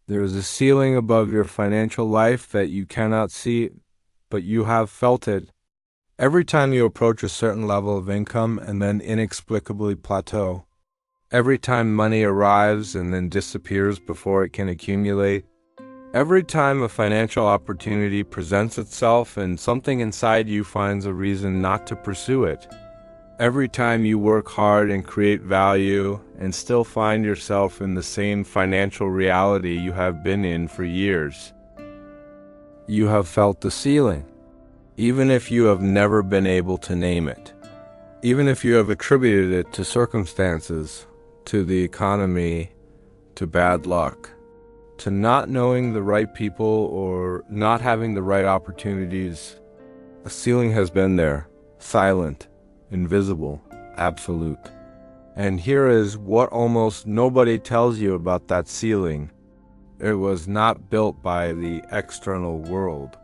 There is a ceiling above your financial life that you cannot see, but you have felt it every time you approach a certain level of income and then inexplicably plateau. Every time money arrives and then disappears before it can accumulate. Every time a financial opportunity presents itself and something inside you finds a reason not to pursue it. Every time you work hard and create value and still find yourself in the same financial reality you have been in for years. You have felt the ceiling, even if you have never been able to name it. Even if you have attributed it to circumstances, to the economy, to bad luck, to not knowing the right people or not having the right opportunities. The ceiling has been there, silent, invisible, absolute. And here is what almost nobody tells you about that ceiling. It was not built by the external world.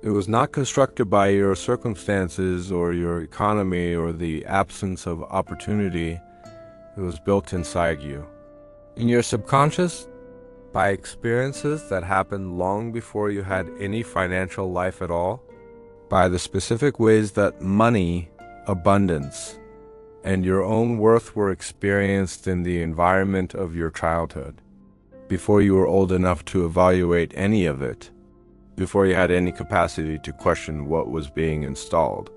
It was not constructed by your circumstances or your economy or the absence of opportunity. It was built inside you. In your subconscious, by experiences that happened long before you had any financial life at all, by the specific ways that money, abundance, and your own worth were experienced in the environment of your childhood, before you were old enough to evaluate any of it, before you had any capacity to question what was being installed.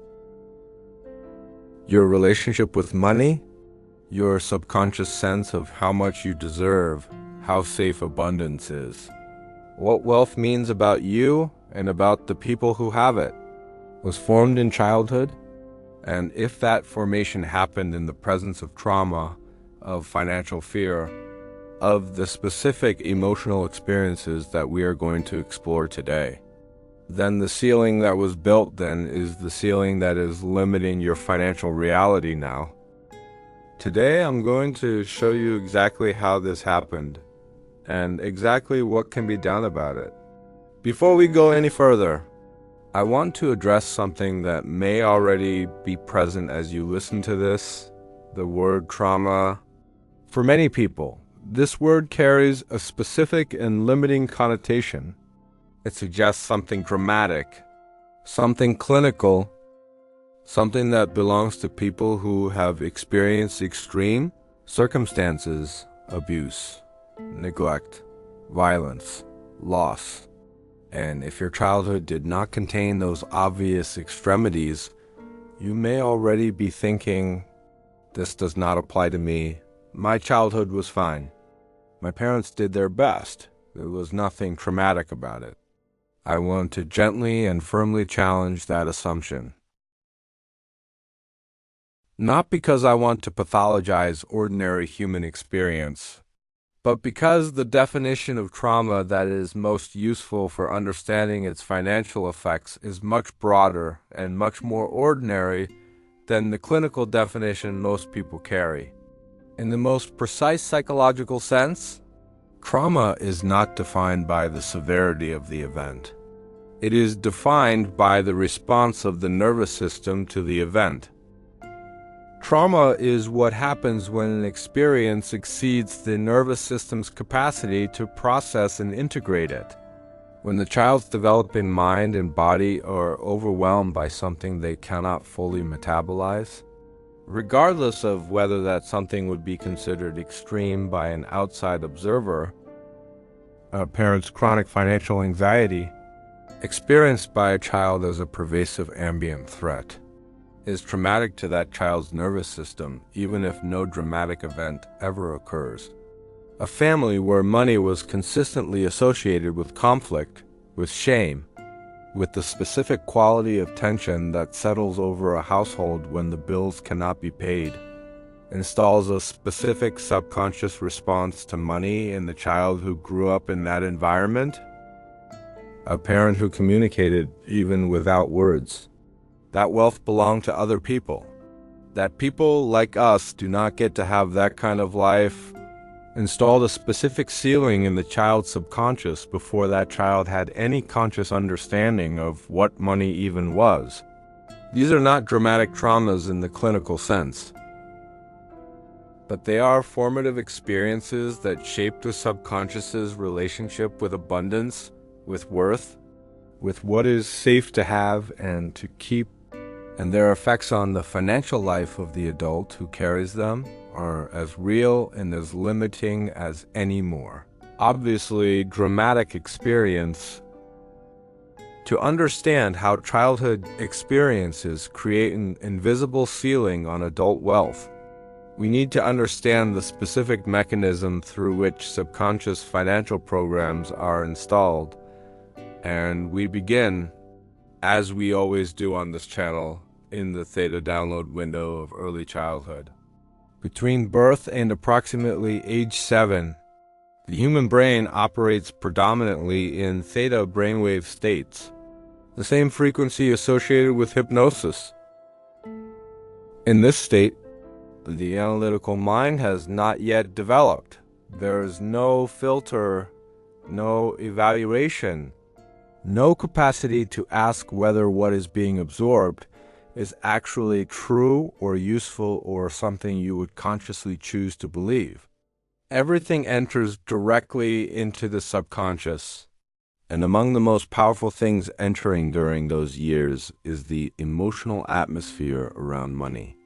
Your relationship with money, your subconscious sense of how much you deserve, how safe abundance is, what wealth means about you and about the people who have it, was formed in childhood. And if that formation happened in the presence of trauma, of financial fear, of the specific emotional experiences that we are going to explore today, then the ceiling that was built then is the ceiling that is limiting your financial reality now. Today I'm going to show you exactly how this happened and exactly what can be done about it. Before we go any further, I want to address something that may already be present as you listen to this, the word trauma. For many people, this word carries a specific and limiting connotation. It suggests something dramatic, something clinical, something that belongs to people who have experienced extreme circumstances, abuse, neglect, violence, loss. And if your childhood did not contain those obvious extremities, you may already be thinking, this does not apply to me. My childhood was fine. My parents did their best. There was nothing traumatic about it. I want to gently and firmly challenge that assumption. Not because I want to pathologize ordinary human experience, but because the definition of trauma that is most useful for understanding its financial effects is much broader and much more ordinary than the clinical definition most people carry. In the most precise psychological sense, trauma is not defined by the severity of the event. It is defined by the response of the nervous system to the event. Trauma is what happens when an experience exceeds the nervous system's capacity to process and integrate it. When the child's developing mind and body are overwhelmed by something they cannot fully metabolize, regardless of whether that something would be considered extreme by an outside observer. A parent's chronic financial anxiety, experienced by a child as a pervasive ambient threat, is traumatic to that child's nervous system, even if no dramatic event ever occurs. A family where money was consistently associated with conflict, with shame, with the specific quality of tension that settles over a household when the bills cannot be paid, installs a specific subconscious response to money in the child who grew up in that environment. A parent who communicated even without words. That wealth belonged to other people. That people like us do not get to have that kind of life. Installed a specific ceiling in the child's subconscious before that child had any conscious understanding of what money even was. These are not dramatic traumas in the clinical sense. but they are formative experiences that shape the subconscious's relationship with abundance, with worth, with what is safe to have and to keep, and their effects on the financial life of the adult who carries them are as real and as limiting as any more obviously dramatic experience. To understand how childhood experiences create an invisible ceiling on adult wealth, we need to understand the specific mechanism through which subconscious financial programs are installed. And we begin, as we always do on this channel, in the theta download window of early childhood. Between birth and approximately age 7, the human brain operates predominantly in theta brainwave states, the same frequency associated with hypnosis. In this state, the analytical mind has not yet developed. There is no filter, no evaluation, no capacity to ask whether what is being absorbed is actually true or useful or something you would consciously choose to believe. Everything enters directly into the subconscious, and among the most powerful things entering during those years is the emotional atmosphere around money.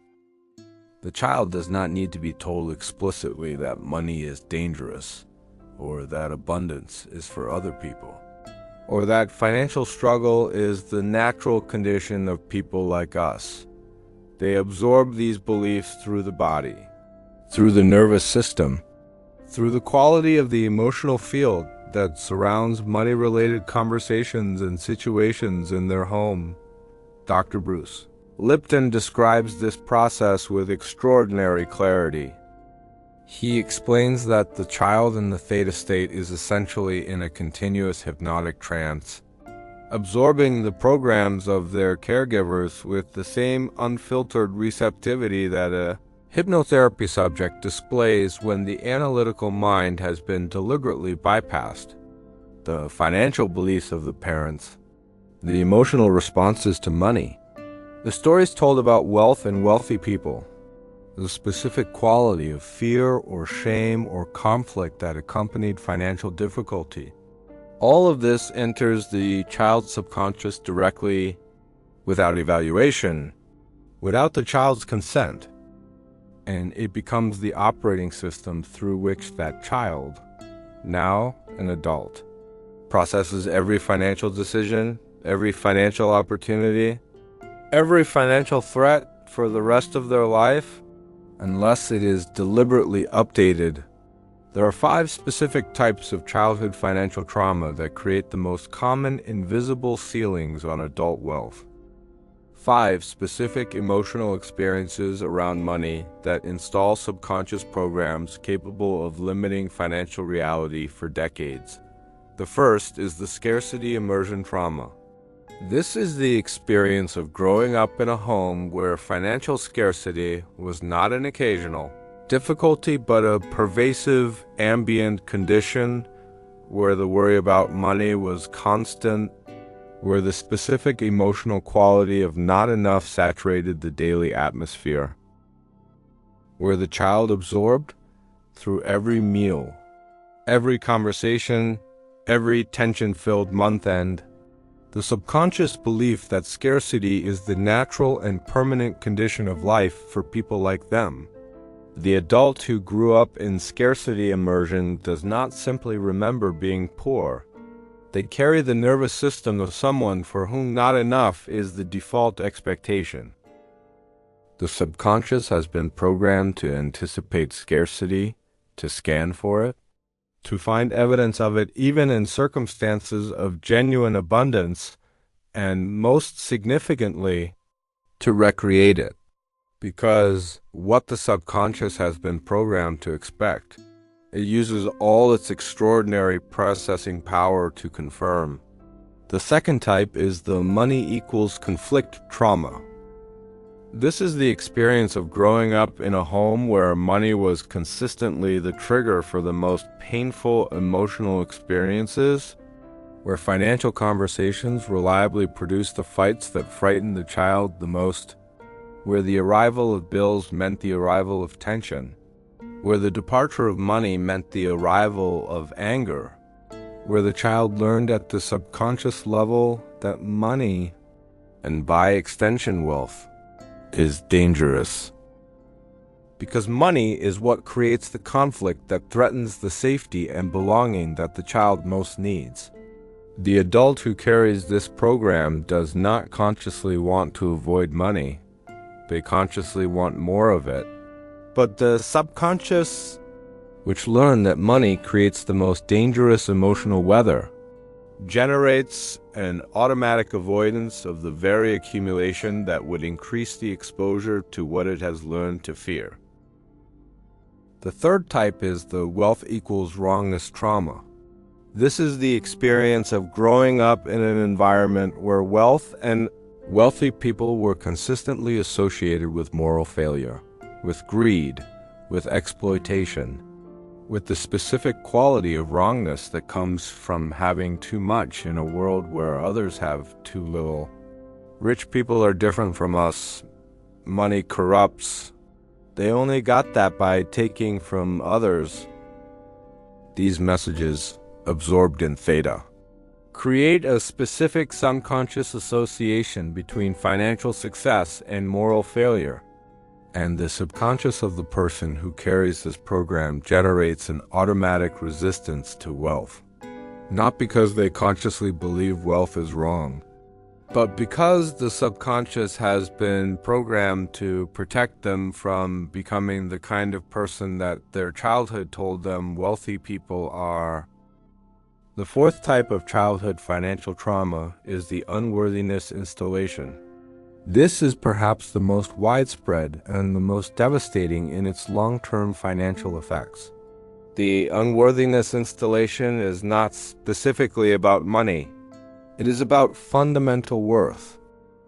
The child does not need to be told explicitly that money is dangerous, or that abundance is for other people, or that financial struggle is the natural condition of people like us. They absorb these beliefs through the body, through the nervous system, through the quality of the emotional field that surrounds money-related conversations and situations in their home. Dr. Bruce Lipton describes this process with extraordinary clarity. He explains that the child in the theta state is essentially in a continuous hypnotic trance, absorbing the programs of their caregivers with the same unfiltered receptivity that a hypnotherapy subject displays when the analytical mind has been deliberately bypassed. The financial beliefs of the parents, the emotional responses to money, the stories told about wealth and wealthy people, the specific quality of fear or shame or conflict that accompanied financial difficulty. All of this enters the child's subconscious directly, without evaluation, without the child's consent, and it becomes the operating system through which that child, now an adult, processes every financial decision, every financial opportunity, every financial threat for the rest of their life, unless it is deliberately updated. There are 5 specific types of childhood financial trauma that create the most common invisible ceilings on adult wealth. 5 specific emotional experiences around money that install subconscious programs capable of limiting financial reality for decades. The first is the scarcity immersion trauma. This is the experience of growing up in a home where financial scarcity was not an occasional difficulty but a pervasive ambient condition, where the worry about money was constant, where the specific emotional quality of not enough saturated the daily atmosphere, where the child absorbed, through every meal, every conversation, every tension-filled month end, the subconscious belief that scarcity is the natural and permanent condition of life for people like them. The adult who grew up in scarcity immersion does not simply remember being poor. They carry the nervous system of someone for whom not enough is the default expectation. The subconscious has been programmed to anticipate scarcity, to scan for it, to find evidence of it even in circumstances of genuine abundance, and most significantly, to recreate it. Because what the subconscious has been programmed to expect, it uses all its extraordinary processing power to confirm. The second type is the money equals conflict trauma. This is the experience of growing up in a home where money was consistently the trigger for the most painful emotional experiences, where financial conversations reliably produced the fights that frightened the child the most, where the arrival of bills meant the arrival of tension, where the departure of money meant the arrival of anger, where the child learned at the subconscious level that money, and by extension wealth, is dangerous. Because money is what creates the conflict that threatens the safety and belonging that the child most needs. The adult who carries this program does not consciously want to avoid money. They consciously want more of it. But the subconscious, which learned that money creates the most dangerous emotional weather, generates an automatic avoidance of the very accumulation that would increase the exposure to what it has learned to fear. The third type is the wealth equals wrongness trauma. This is the experience of growing up in an environment where wealth and wealthy people were consistently associated with moral failure, with greed, with exploitation, with the specific quality of wrongness that comes from having too much in a world where others have too little. Rich people are different from us. Money corrupts. They only got that by taking from others. These messages, absorbed in theta, create a specific subconscious association between financial success and moral failure. And the subconscious of the person who carries this program generates an automatic resistance to wealth. Not because they consciously believe wealth is wrong, but because the subconscious has been programmed to protect them from becoming the kind of person that their childhood told them wealthy people are. The fourth type of childhood financial trauma is the unworthiness installation. This is perhaps the most widespread and the most devastating in its long-term financial effects. The unworthiness installation is not specifically about money. It is about fundamental worth.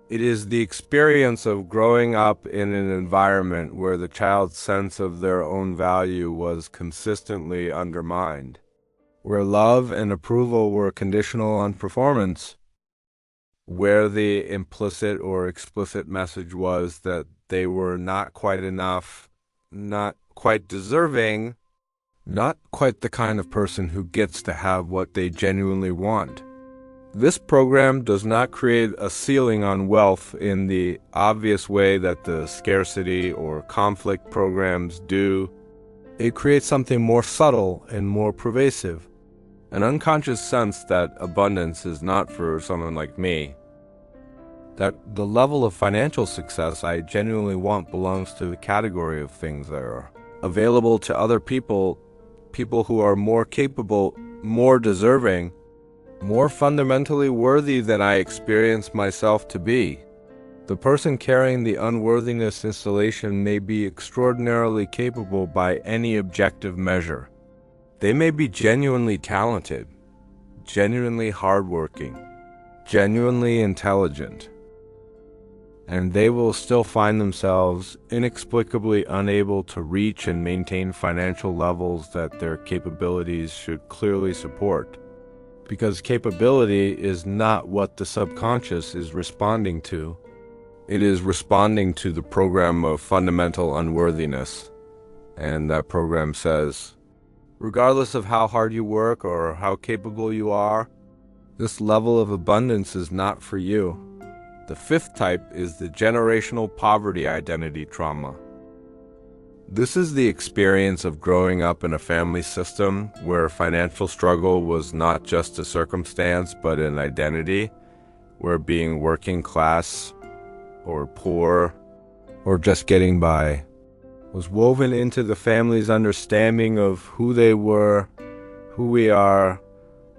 It is the experience of growing up in an environment where the child's sense of their own value was consistently undermined, where love and approval were conditional on performance, where the implicit or explicit message was that they were not quite enough, not quite deserving, not quite the kind of person who gets to have what they genuinely want. This program does not create a ceiling on wealth in the obvious way that the scarcity or conflict programs do. It creates something more subtle and more pervasive. An unconscious sense that abundance is not for someone like me. That the level of financial success I genuinely want belongs to the category of things that are available to other people, people who are more capable, more deserving, more fundamentally worthy than I experience myself to be. The person carrying the unworthiness installation may be extraordinarily capable by any objective measure. They may be genuinely talented, genuinely hardworking, genuinely intelligent, and they will still find themselves inexplicably unable to reach and maintain financial levels that their capabilities should clearly support. Because capability is not what the subconscious is responding to. It is responding to the program of fundamental unworthiness. And that program says, regardless of how hard you work or how capable you are, this level of abundance is not for you. The fifth type is the generational poverty identity trauma. This is the experience of growing up in a family system where financial struggle was not just a circumstance but an identity, where being working class or poor or just getting by was woven into the family's understanding of who they were, who we are,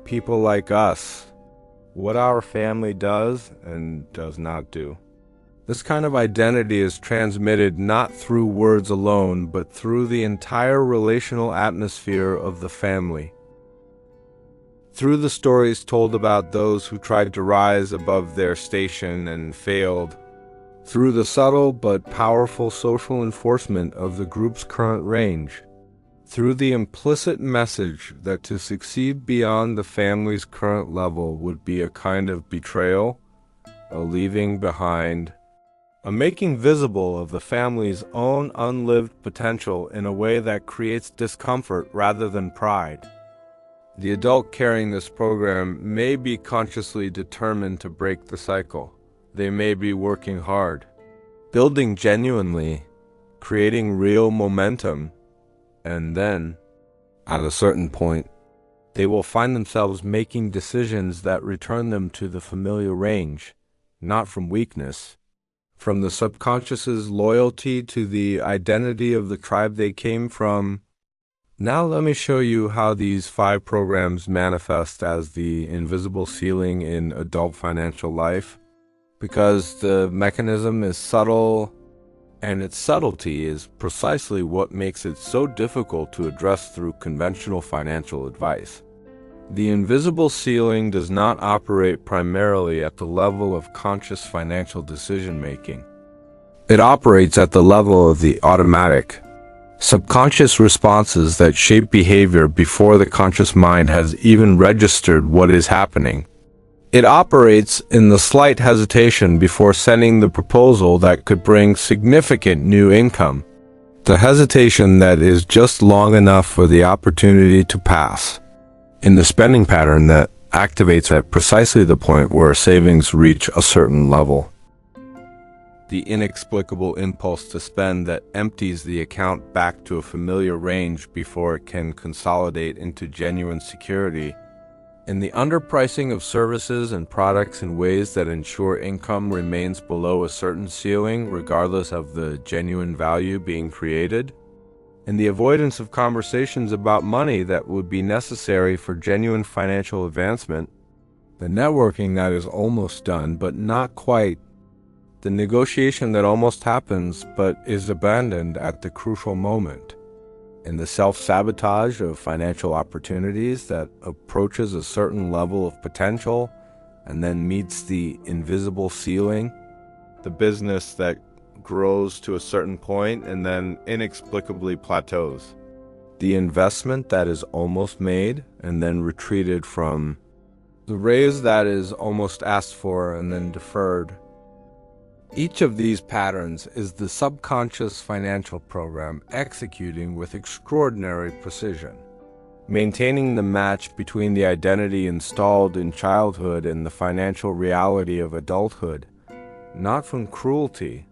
people like us, what our family does and does not do. This kind of identity is transmitted not through words alone, but through the entire relational atmosphere of the family. Through the stories told about those who tried to rise above their station and failed, through the subtle but powerful social enforcement of the group's current range, through the implicit message that to succeed beyond the family's current level would be a kind of betrayal, a leaving behind, a making visible of the family's own unlived potential in a way that creates discomfort rather than pride. The adult carrying this program may be consciously determined to break the cycle. They may be working hard, building genuinely, creating real momentum, and then, at a certain point, they will find themselves making decisions that return them to the familiar range, not from weakness, from the subconscious's loyalty to the identity of the tribe they came from. Now let me show you how these 5 programs manifest as the invisible ceiling in adult financial life, because the mechanism is subtle, and its subtlety is precisely what makes it so difficult to address through conventional financial advice. The invisible ceiling does not operate primarily at the level of conscious financial decision-making. It operates at the level of the automatic, subconscious responses that shape behavior before the conscious mind has even registered what is happening. It operates in the slight hesitation before sending the proposal that could bring significant new income, the hesitation that is just long enough for the opportunity to pass, in the spending pattern that activates at precisely the point where savings reach a certain level. The inexplicable impulse to spend that empties the account back to a familiar range before it can consolidate into genuine security, and the underpricing of services and products in ways that ensure income remains below a certain ceiling regardless of the genuine value being created, and the avoidance of conversations about money that would be necessary for genuine financial advancement, the networking that is almost done but not quite, the negotiation that almost happens but is abandoned at the crucial moment, and the self-sabotage of financial opportunities that approaches a certain level of potential and then meets the invisible ceiling, the business that grows to a certain point and then inexplicably plateaus, the investment that is almost made and then retreated from, the raise that is almost asked for and then deferred. Each of these patterns is the subconscious financial program executing with extraordinary precision, maintaining the match between the identity installed in childhood and the financial reality of adulthood, not from cruelty,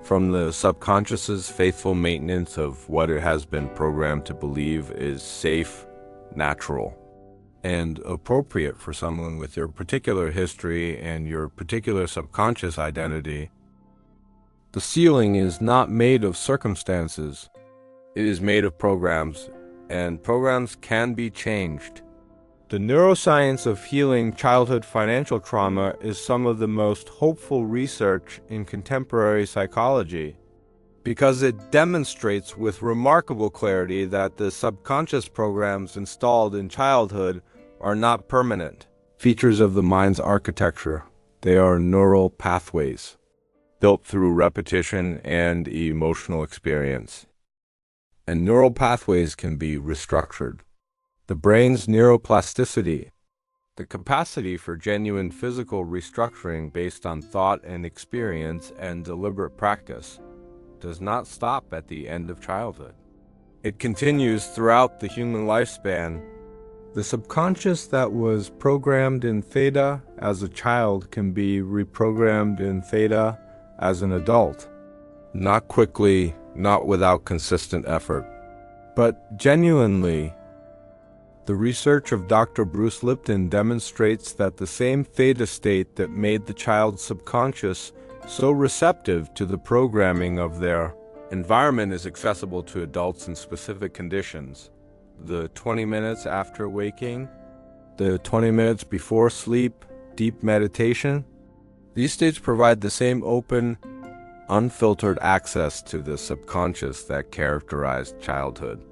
from the subconscious's faithful maintenance of what it has been programmed to believe is safe, natural, and appropriate for someone with your particular history and your particular subconscious identity. The ceiling is not made of circumstances. It is made of programs, and programs can be changed. The neuroscience of healing childhood financial trauma is some of the most hopeful research in contemporary psychology, because it demonstrates with remarkable clarity that the subconscious programs installed in childhood are not permanent features of the mind's architecture. They are neural pathways, built through repetition and emotional experience. And neural pathways can be restructured. The brain's neuroplasticity, the capacity for genuine physical restructuring based on thought and experience and deliberate practice, does not stop at the end of childhood. It continues throughout the human lifespan. The subconscious that was programmed in theta as a child can be reprogrammed in theta as an adult. Not quickly, not without consistent effort, but genuinely. The research of Dr. Bruce Lipton demonstrates that the same theta state that made the child's subconscious so receptive to the programming of their environment is accessible to adults in specific conditions. The 20 minutes after waking, the 20 minutes before sleep, deep meditation. These states provide the same open, unfiltered access to the subconscious that characterized childhood.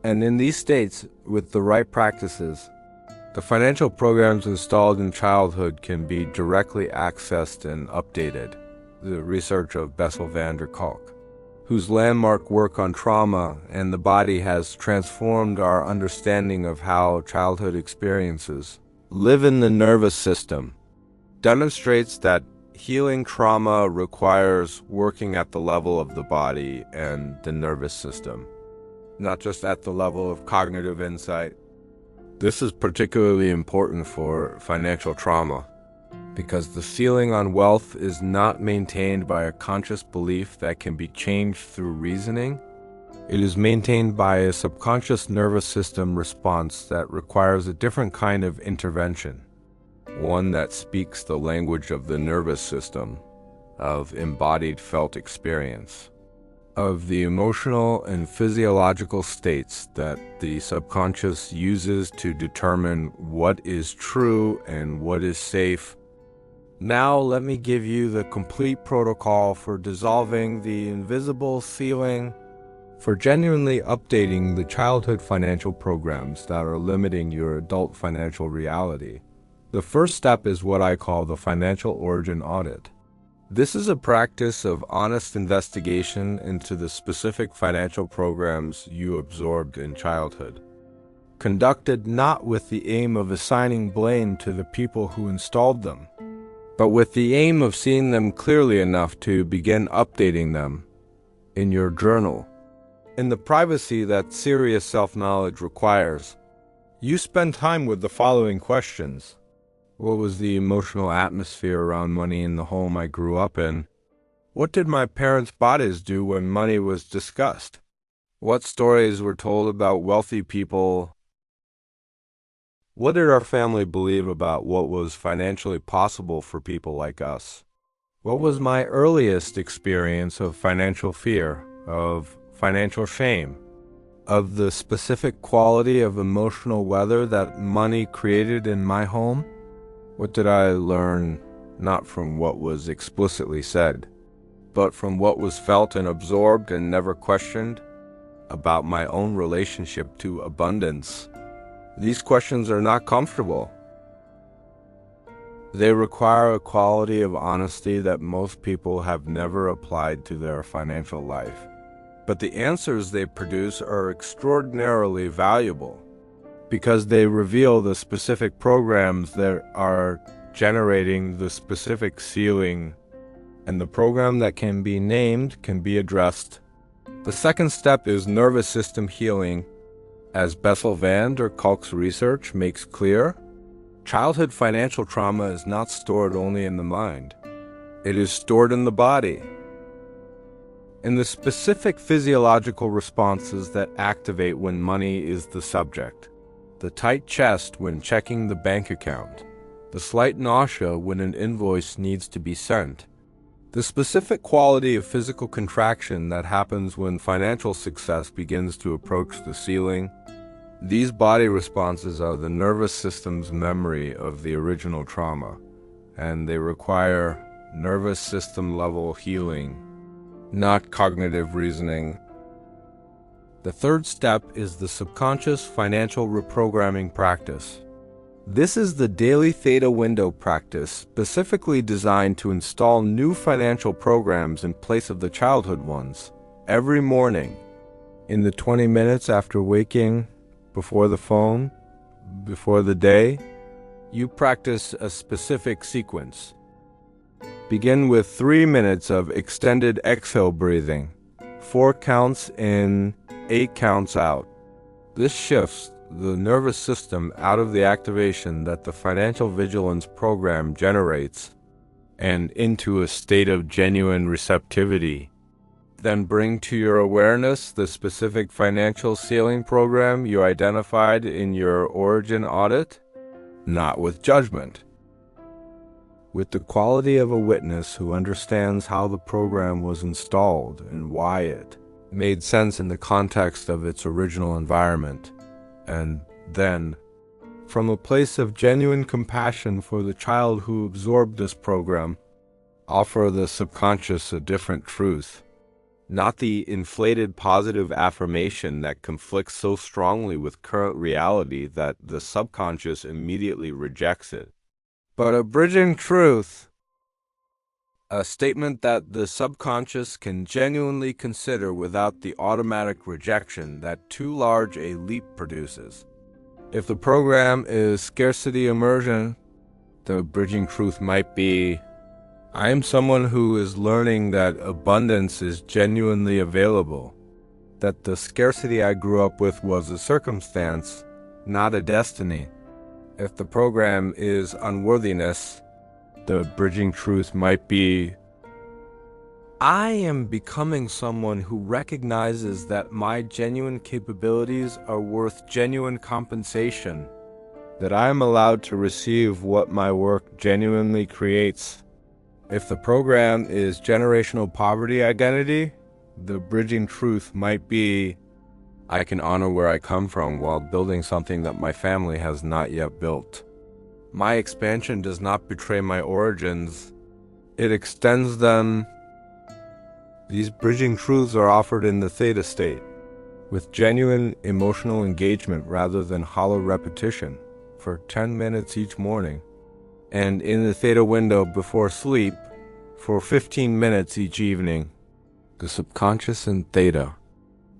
And in these states, with the right practices, the financial programs installed in childhood can be directly accessed and updated. The research of Bessel Kolk, whose landmark work on trauma and the body has transformed our understanding of how childhood experiences live in the nervous system, demonstrates that Healing trauma requires working at the level of the body and the nervous system, not just at the level of cognitive insight. This is particularly important for financial trauma, because the ceiling on wealth is not maintained by a conscious belief that can be changed through reasoning. It is maintained by a subconscious nervous system response that requires a different kind of intervention, one that speaks the language of the nervous system, of embodied felt experience, of the emotional and physiological states that the subconscious uses to determine what is true and what is safe. Now let me give you the complete protocol for dissolving the invisible ceiling, for genuinely updating the childhood financial programs that are limiting your adult financial reality. The first step is what I call the financial origin audit. This is a practice of honest investigation into the specific financial programs you absorbed in childhood, conducted not with the aim of assigning blame to the people who installed them, but with the aim of seeing them clearly enough to begin updating them in your journal. In the privacy that serious self-knowledge requires, you spend time with the following questions. What was the emotional atmosphere around money in the home I grew up in? What did my parents' bodies do when money was discussed? What stories were told about wealthy people? What did our family believe about what was financially possible for people like us? What was my earliest experience of financial fear, of financial shame, of the specific quality of emotional weather that money created in my home? What did I learn, not from what was explicitly said, but from what was felt and absorbed and never questioned, about my own relationship to abundance? These questions are not comfortable. They require a quality of honesty that most people have never applied to their financial life. But the answers they produce are extraordinarily valuable, because they reveal the specific programs that are generating the specific ceiling, and the program that can be named can be addressed. The second step is nervous system healing. As Bessel or Kolk's research makes clear, childhood financial trauma is not stored only in the mind. It is stored in the body, in the specific physiological responses that activate when money is the subject. The tight chest when checking the bank account, the slight nausea when an invoice needs to be sent, the specific quality of physical contraction that happens when financial success begins to approach the ceiling. These body responses are the nervous system's memory of the original trauma, and they require nervous system level healing, not cognitive reasoning. The third step is the subconscious financial reprogramming practice. This is the daily theta window practice specifically designed to install new financial programs in place of the childhood ones. Every morning, in the 20 minutes after waking, before the phone, before the day, you practice a specific sequence. Begin with 3 minutes of extended exhale breathing, 4 counts in, 8 counts out. This shifts the nervous system out of the activation that the financial vigilance program generates and into a state of genuine receptivity. Then bring to your awareness the specific financial ceiling program you identified in your origin audit, not with judgment, with the quality of a witness who understands how the program was installed and why it made sense in the context of its original environment. And then, from a place of genuine compassion for the child who absorbed this program, offer the subconscious a different truth, not the inflated positive affirmation that conflicts so strongly with current reality that the subconscious immediately rejects it, but a bridging truth, a statement that the subconscious can genuinely consider without the automatic rejection that too large a leap produces. If the program is scarcity immersion, the bridging truth might be, I am someone who is learning that abundance is genuinely available, that the scarcity I grew up with was a circumstance, not a destiny. If the program is unworthiness, the bridging truth might be, I am becoming someone who recognizes that my genuine capabilities are worth genuine compensation, that I am allowed to receive what my work genuinely creates. If the program is generational poverty identity, the bridging truth might be, I can honor where I come from while building something that my family has not yet built. My expansion does not betray my origins, it extends them. These bridging truths are offered in the theta state, with genuine emotional engagement rather than hollow repetition, for 10 minutes each morning, and in the theta window before sleep, for 15 minutes each evening. The subconscious in theta.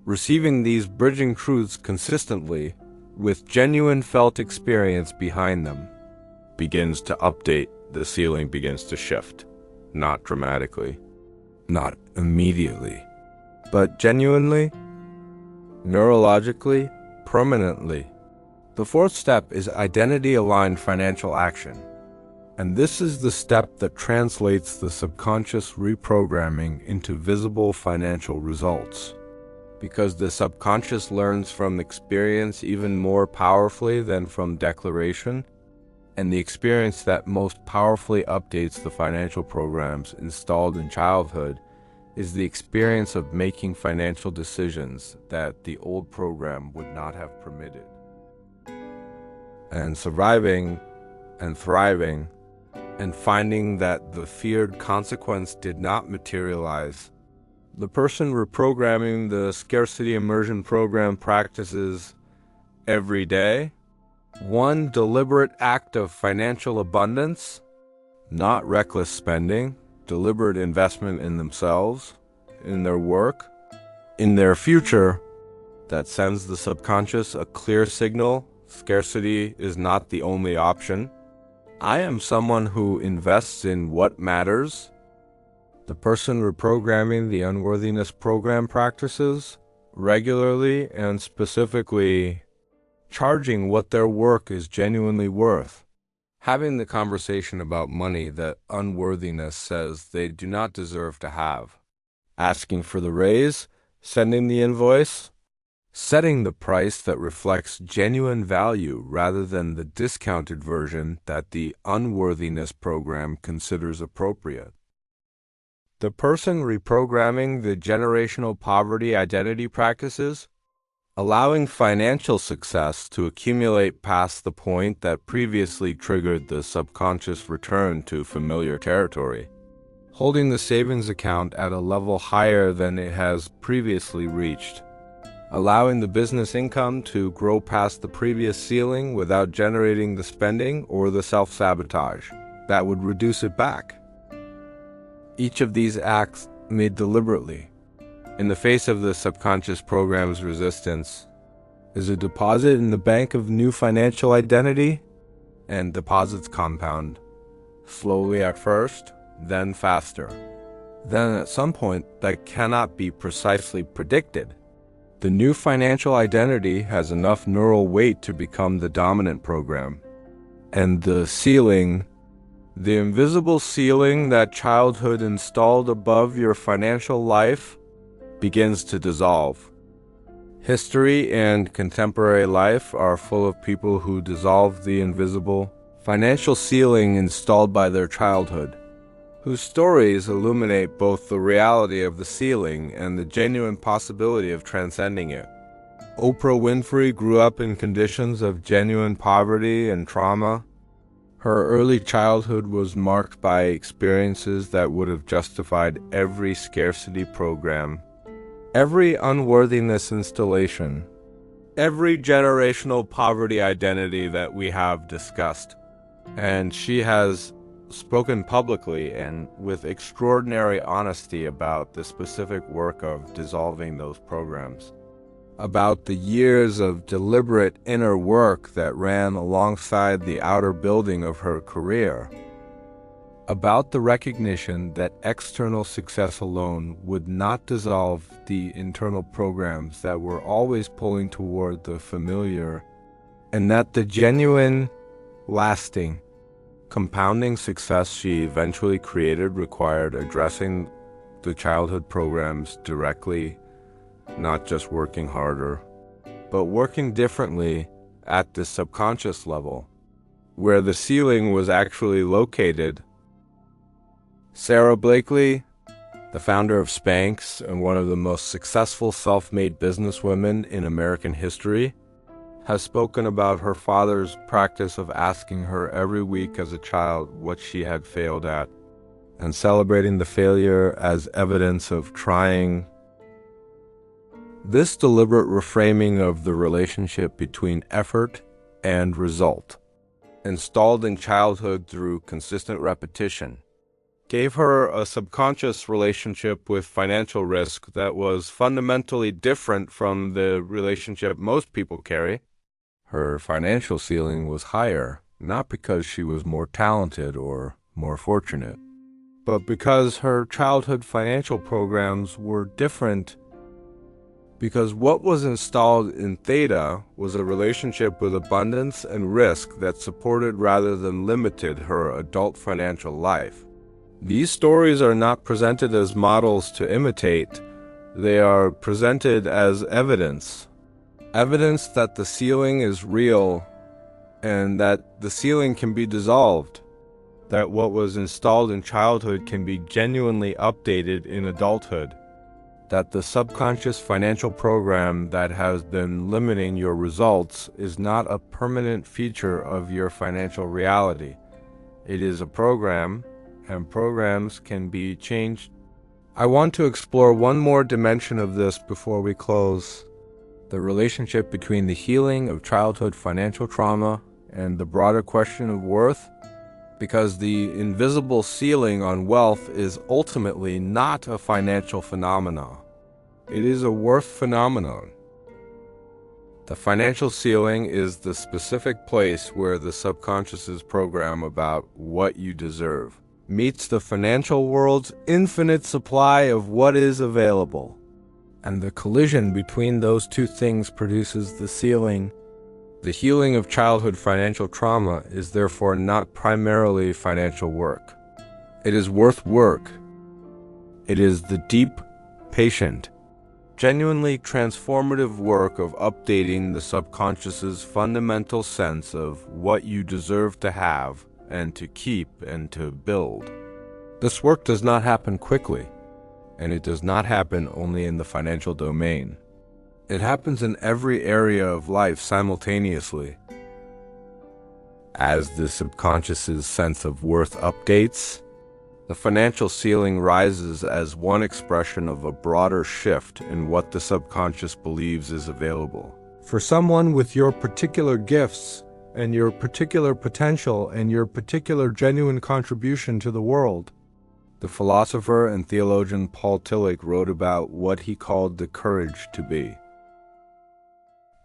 Receiving these bridging truths consistently, with genuine felt experience behind them, begins to update. The ceiling begins to shift, not dramatically, not immediately, but genuinely, neurologically, permanently. The fourth step is identity-aligned financial action. And this is the step that translates the subconscious reprogramming into visible financial results. Because the subconscious learns from experience even more powerfully than from declaration, and the experience that most powerfully updates the financial programs installed in childhood is the experience of making financial decisions that the old program would not have permitted. And surviving and thriving and finding that the feared consequence did not materialize. The person reprogramming the scarcity immersion program practices every day one deliberate act of financial abundance, not reckless spending, deliberate investment in themselves, in their work, in their future, that sends the subconscious a clear signal. Scarcity is not the only option. I am someone who invests in what matters. The person reprogramming the unworthiness program practices regularly and specifically charging what their work is genuinely worth. Having the conversation about money that unworthiness says they do not deserve to have. Asking for the raise, sending the invoice, setting the price that reflects genuine value rather than the discounted version that the unworthiness program considers appropriate. The person reprogramming the generational poverty identity practices, allowing financial success to accumulate past the point that previously triggered the subconscious return to familiar territory, holding the savings account at a level higher than it has previously reached, allowing the business income to grow past the previous ceiling without generating the spending or the self-sabotage that would reduce it back. Each of these acts made deliberately, in the face of the subconscious program's resistance, is a deposit in the bank of new financial identity, and deposits compound, slowly at first, then faster. Then at some point that cannot be precisely predicted, the new financial identity has enough neural weight to become the dominant program. And the ceiling, the invisible ceiling that childhood installed above your financial life, begins to dissolve. History and contemporary life are full of people who dissolve the invisible financial ceiling installed by their childhood, whose stories illuminate both the reality of the ceiling and the genuine possibility of transcending it. Oprah Winfrey grew up in conditions of genuine poverty and trauma. Her early childhood was marked by experiences that would have justified every scarcity program, every unworthiness installation, every generational poverty identity that we have discussed. And she has spoken publicly and with extraordinary honesty about the specific work of dissolving those programs, about the years of deliberate inner work that ran alongside the outer building of her career. about the recognition that external success alone would not dissolve the internal programs that were always pulling toward the familiar, and that the genuine, lasting, compounding success she eventually created required addressing the childhood programs directly, not just working harder, but working differently at the subconscious level, where the ceiling was actually located. Sarah Blakely, the founder of Spanx and one of the most successful self-made businesswomen in American history, has spoken about her father's practice of asking her every week as a child what she had failed at, and celebrating the failure as evidence of trying. This deliberate reframing of the relationship between effort and result, installed in childhood through consistent repetition, gave her a subconscious relationship with financial risk that was fundamentally different from the relationship most people carry. Her financial ceiling was higher, not because she was more talented or more fortunate, but because her childhood financial programs were different. Because what was installed in Theta was a relationship with abundance and risk that supported rather than limited her adult financial life. These stories are not presented as models to imitate. They are presented as evidence. Evidence that the ceiling is real and that the ceiling can be dissolved. That what was installed in childhood can be genuinely updated in adulthood. That the subconscious financial program that has been limiting your results is not a permanent feature of your financial reality. It is a program, and programs can be changed. I want to explore one more dimension of this before we close: the relationship between the healing of childhood financial trauma and the broader question of worth, because the invisible ceiling on wealth is ultimately not a financial phenomenon. It is a worth phenomenon. The financial ceiling is the specific place where the subconscious's program about what you deserve meets the financial world's infinite supply of what is available. And the collision between those two things produces the ceiling. The healing of childhood financial trauma is therefore not primarily financial work. It is worth work. It is the deep, patient, genuinely transformative work of updating the subconscious's fundamental sense of what you deserve to have and to keep and to build. This work does not happen quickly, and it does not happen only in the financial domain. It happens in every area of life simultaneously. As the subconscious's sense of worth updates, the financial ceiling rises as one expression of a broader shift in what the subconscious believes is available. For someone with your particular gifts and your particular potential and your particular genuine contribution to the world, the philosopher and theologian Paul Tillich wrote about what he called the courage to be.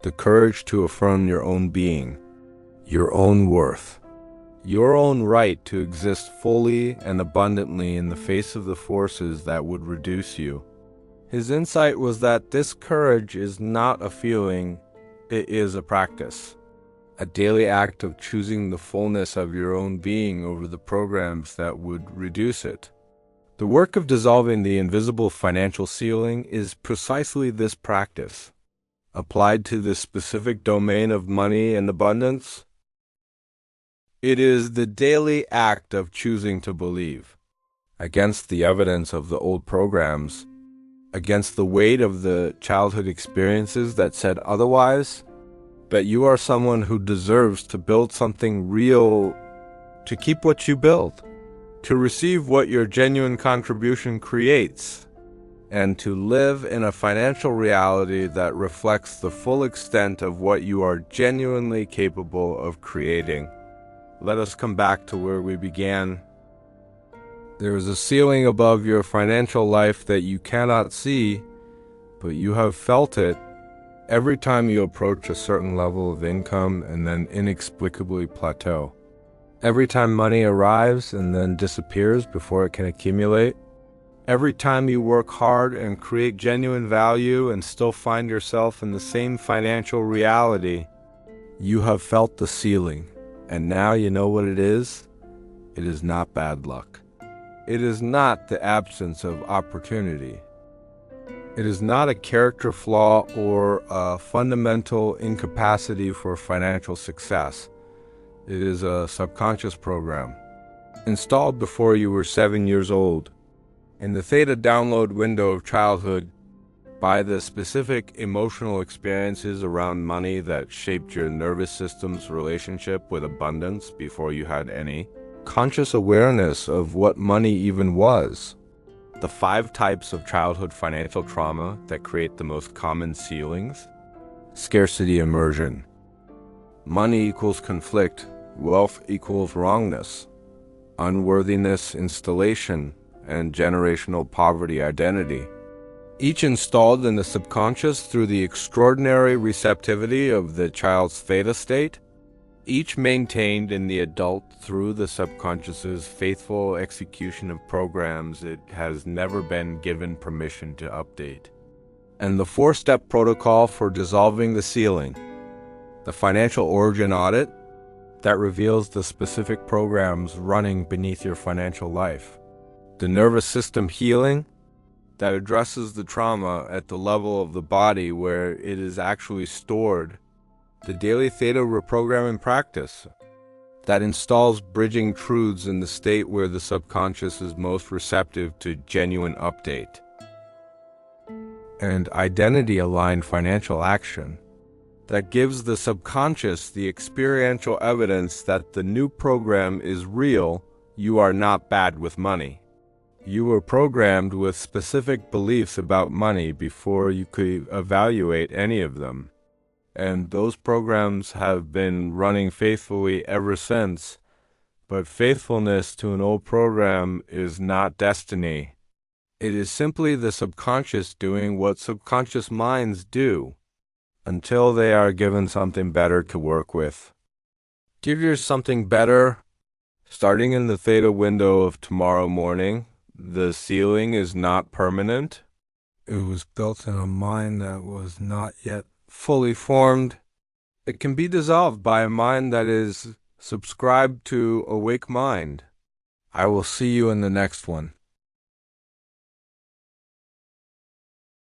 The courage to affirm your own being, your own worth, your own right to exist fully and abundantly in the face of the forces that would reduce you. His insight was that this courage is not a feeling, it is a practice, a daily act of choosing the fullness of your own being over the programs that would reduce it. The work of dissolving the invisible financial ceiling is precisely this practice. Applied to the specific domain of money and abundance, it is the daily act of choosing to believe, against the evidence of the old programs, against the weight of the childhood experiences that said otherwise, that you are someone who deserves to build something real, to keep what you build, to receive what your genuine contribution creates, and to live in a financial reality that reflects the full extent of what you are genuinely capable of creating. Let us come back to where we began. There is a ceiling above your financial life that you cannot see, but you have felt it every time you approach a certain level of income and then inexplicably plateau. Every time money arrives and then disappears before it can accumulate. Every time you work hard and create genuine value and still find yourself in the same financial reality, you have felt the ceiling. And now you know what it is? It is not bad luck. It is not the absence of opportunity. It is not a character flaw or a fundamental incapacity for financial success. It is a subconscious program, installed before you were 7 years old, in the theta download window of childhood, by the specific emotional experiences around money that shaped your nervous system's relationship with abundance before you had any conscious awareness of what money even was. The 5 types of childhood financial trauma that create the most common ceilings. Scarcity immersion. Money equals conflict. Wealth equals wrongness. Unworthiness installation and generational poverty identity. Each installed in the subconscious through the extraordinary receptivity of the child's theta state. Each maintained in the adult through the subconscious's faithful execution of programs it has never been given permission to update. And the 4-step protocol for dissolving the ceiling. The financial origin audit that reveals the specific programs running beneath your financial life. The nervous system healing that addresses the trauma at the level of the body where it is actually stored. The daily theta reprogramming practice that installs bridging truths in the state where the subconscious is most receptive to genuine update. And identity-aligned financial action that gives the subconscious the experiential evidence that the new program is real. You are not bad with money. You were programmed with specific beliefs about money before you could evaluate any of them. And those programs have been running faithfully ever since. But faithfulness to an old program is not destiny. It is simply the subconscious doing what subconscious minds do, until they are given something better to work with. Give yours something better. Starting in the theta window of tomorrow morning, the ceiling is not permanent. It was built in a mind that was not yet fully formed. It can be dissolved by a mind that is subscribed to awake mind. I will see you in the next one.